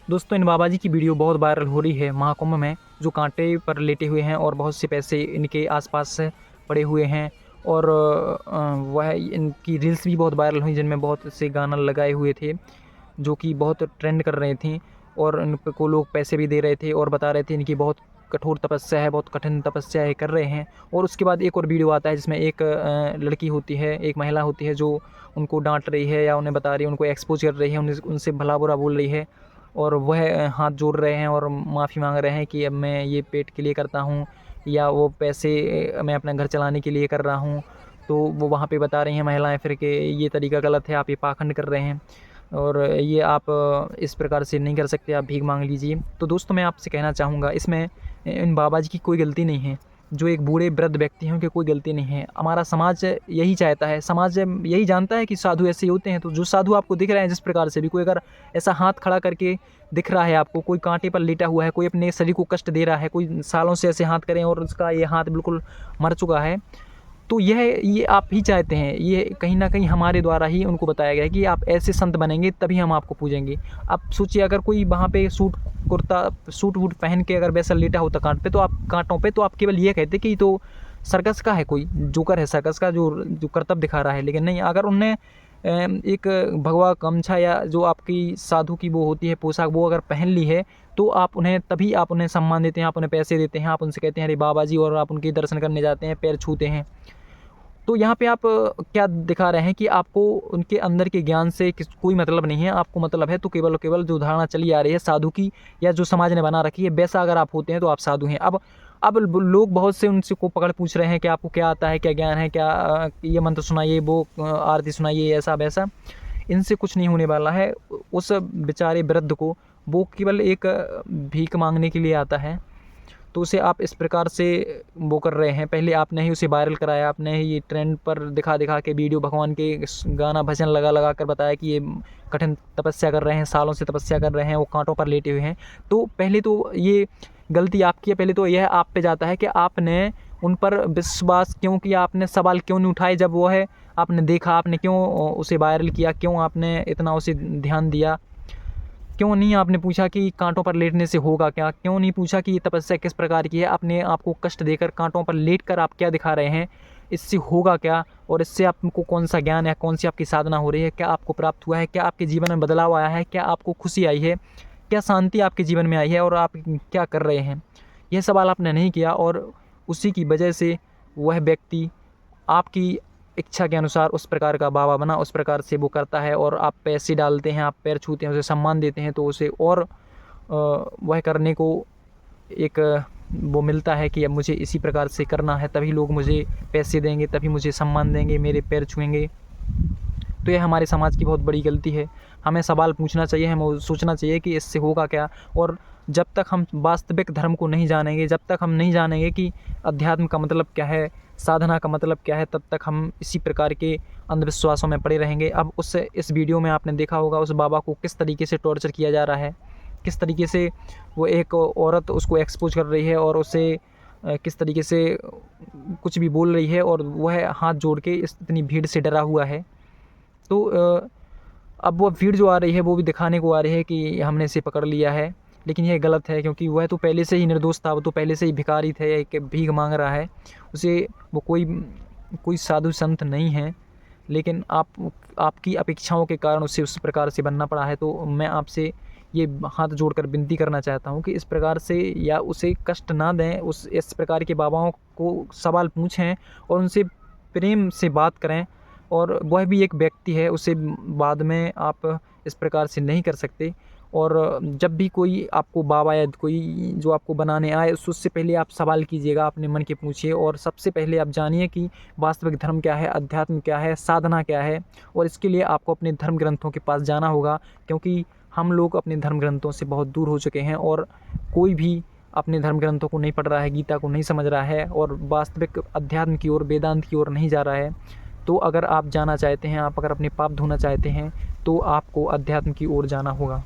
दोस्तों, इन बाबा जी की वीडियो बहुत वायरल हो रही है महाकुंभ में, जो कांटे पर लेटे हुए हैं और बहुत से पैसे इनके आसपास पड़े हुए हैं। और वह इनकी रील्स भी बहुत वायरल हुई, जिनमें बहुत से गाना लगाए हुए थे जो कि बहुत ट्रेंड कर रहे थे। और इन पे को लोग पैसे भी दे रहे थे और बता रहे थे इनकी बहुत कठोर तपस्या है, बहुत कठिन तपस्या है कर रहे हैं। और उसके बाद एक और वीडियो आता है जिसमें एक लड़की होती है, एक महिला होती है जो उनको डांट रही है या उन्हें बता रही है, उनको एक्सपोज कर रही है, उनसे भला बुरा बोल रही है। और वह हाथ जोड़ रहे हैं और माफ़ी मांग रहे हैं कि अब मैं ये पेट के लिए करता हूँ, या वो पैसे मैं अपना घर चलाने के लिए कर रहा हूँ। तो वो वहाँ पे बता रही हैं महिलाएं फिर कि ये तरीका गलत है, आप ये पाखंड कर रहे हैं और ये आप इस प्रकार से नहीं कर सकते, आप भीख मांग लीजिए। तो दोस्तों, मैं आपसे कहना चाहूँगा, इसमें इन बाबा जी की कोई गलती नहीं है। जो एक बूढ़े वृद्ध व्यक्ति हैं उनकी कोई गलती नहीं है। हमारा समाज यही चाहता है, समाज यही जानता है कि साधु ऐसे ही होते हैं। तो जो साधु आपको दिख रहे हैं, जिस प्रकार से भी कोई अगर ऐसा हाथ खड़ा करके दिख रहा है आपको, कोई कांटे पर लेटा हुआ है, कोई अपने शरीर को कष्ट दे रहा है, कोई सालों से ऐसे हाथ करें और उसका ये हाथ बिल्कुल मर चुका है, तो ये आप ही चाहते हैं। ये कहीं न कहीं हमारे द्वारा ही उनको बताया गया है कि आप ऐसे संत बनेंगे तभी हम आपको पूजेंगे। आप सोचिए, अगर कोई वहाँ पे सूट-वूट पहन के अगर वैसा लेटा होता काँटों पे, तो आप केवल ये कहते कि ये तो सर्कस का है, कोई जोकर है सर्कस का जो करतब दिखा रहा है। लेकिन नहीं, अगर उनने एक भगवा गमछा या जो आपकी साधु की वो होती है पोशाक, वो अगर पहन ली है, तो तभी आप उन्हें सम्मान देते हैं, आप उन्हें पैसे देते हैं, आप उनसे कहते हैं अरे बाबा जी, और आप उनके दर्शन करने जाते हैं, पैर छूते हैं। तो यहाँ पे आप क्या दिखा रहे हैं कि आपको उनके अंदर के ज्ञान से कोई मतलब नहीं है। आपको मतलब है तो केवल और केवल जो धारणा चली आ रही है साधु की, या जो समाज ने बना रखी है, वैसा अगर आप होते हैं तो आप साधु हैं। अब लोग बहुत से उनसे को पकड़ पूछ रहे हैं कि आपको क्या आता है, क्या ज्ञान है, क्या ये मंत्र सुनाइए, वो आरती सुनाइए, ऐसा वैसा। इनसे कुछ नहीं होने वाला है। उस बेचारे वृद्ध को वो केवल एक भीख मांगने के लिए आता है, तो उसे आप इस प्रकार से वो कर रहे हैं। पहले आपने ही उसे वायरल कराया, आपने ही ये ट्रेंड पर दिखा के वीडियो भगवान के गाना भजन लगा कर बताया कि ये कठिन तपस्या कर रहे हैं, सालों से तपस्या कर रहे हैं, वो कांटों पर लेटे हुए हैं। तो पहले तो ये गलती आपकी है। पहले तो यह आप पे जाता है कि आपने उन पर विश्वास क्यों किया, आपने सवाल क्यों नहीं उठाए जब वो है, आपने देखा, आपने क्यों उसे वायरल किया, क्यों आपने इतना उसे ध्यान दिया, क्यों नहीं आपने पूछा कि काँटों पर लेटने से होगा क्या? क्यों नहीं पूछा कि ये तपस्या किस प्रकार की है? अपने आप को कष्ट देकर काँटों पर लेटकर आप क्या दिखा रहे हैं? इससे होगा क्या? और इससे आपको कौन-सा ज्ञान है? कौन-सी आपकी साधना हो रही है? क्या आपको प्राप्त हुआ है? क्या आपके जीवन में बदलाव आया है? क्या आपको खुशी आई है? क्या शांति आपके जीवन में आई है? और आप क्या कर रहे हैं? यह सवाल आपने नहीं किया, और उसी की वजह से वह व्यक्ति आपकी इच्छा के अनुसार उस प्रकार का बाबा बना, उस प्रकार से वो करता है। और आप पैसे डालते हैं, आप पैर छूते हैं, उसे सम्मान देते हैं, तो उसे और वह करने को एक वो मिलता है कि अब मुझे इसी प्रकार से करना है, तभी लोग मुझे पैसे देंगे, तभी मुझे सम्मान देंगे, मेरे पैर छुएँगे। तो ये हमारे समाज की बहुत बड़ी गलती है। हमें सवाल पूछना चाहिए, हमें सोचना चाहिए कि इससे होगा क्या। और जब तक हम वास्तविक धर्म को नहीं जानेंगे, जब तक हम नहीं जानेंगे कि अध्यात्म का मतलब क्या है, साधना का मतलब क्या है, तब तक हम इसी प्रकार के अंधविश्वासों में पड़े रहेंगे। अब इस वीडियो में आपने देखा होगा उस बाबा को किस तरीके से टॉर्चर किया जा रहा है, किस तरीके से वो एक औरत उसको एक्सपोज़ कर रही है और उसे किस तरीके से कुछ भी बोल रही है, और वह हाथ जोड़ के इतनी भीड़ से डरा हुआ है। तो अब वो भीड़ जो आ रही है वो भी दिखाने को आ रही है कि हमने इसे पकड़ लिया है, लेकिन यह गलत है, क्योंकि वह तो पहले से ही निर्दोष था, वो तो पहले से ही भिखारी थे, एक भीख मांग रहा है। उसे वो कोई साधु संत नहीं है, लेकिन आपकी अपेक्षाओं के कारण उसे उस प्रकार से बनना पड़ा है। तो मैं आपसे ये हाथ जोड़कर विनती करना चाहता हूँ कि इस प्रकार से या उसे कष्ट ना दें, इस प्रकार के बाबाओं को सवाल पूछें और उनसे प्रेम से बात करें। और वह भी एक व्यक्ति है, उसे बाद में आप इस प्रकार से नहीं कर सकते। और जब भी कोई आपको बाबा या कोई जो आपको बनाने आए, उससे पहले आप सवाल कीजिएगा, अपने मन के पूछिए, और सबसे पहले आप जानिए कि वास्तविक धर्म क्या है, अध्यात्म क्या है, साधना क्या है। और इसके लिए आपको अपने धर्म ग्रंथों के पास जाना होगा, क्योंकि हम लोग अपने धर्म ग्रंथों से बहुत दूर हो चुके हैं, और कोई भी अपने धर्म ग्रंथों को नहीं पढ़ रहा है, गीता को नहीं समझ रहा है, और वास्तविक अध्यात्म की ओर, वेदांत की ओर नहीं जा रहा है। तो अगर आप जाना चाहते हैं, आप अगर अपने पाप धोना चाहते हैं, तो आपको अध्यात्म की ओर जाना होगा।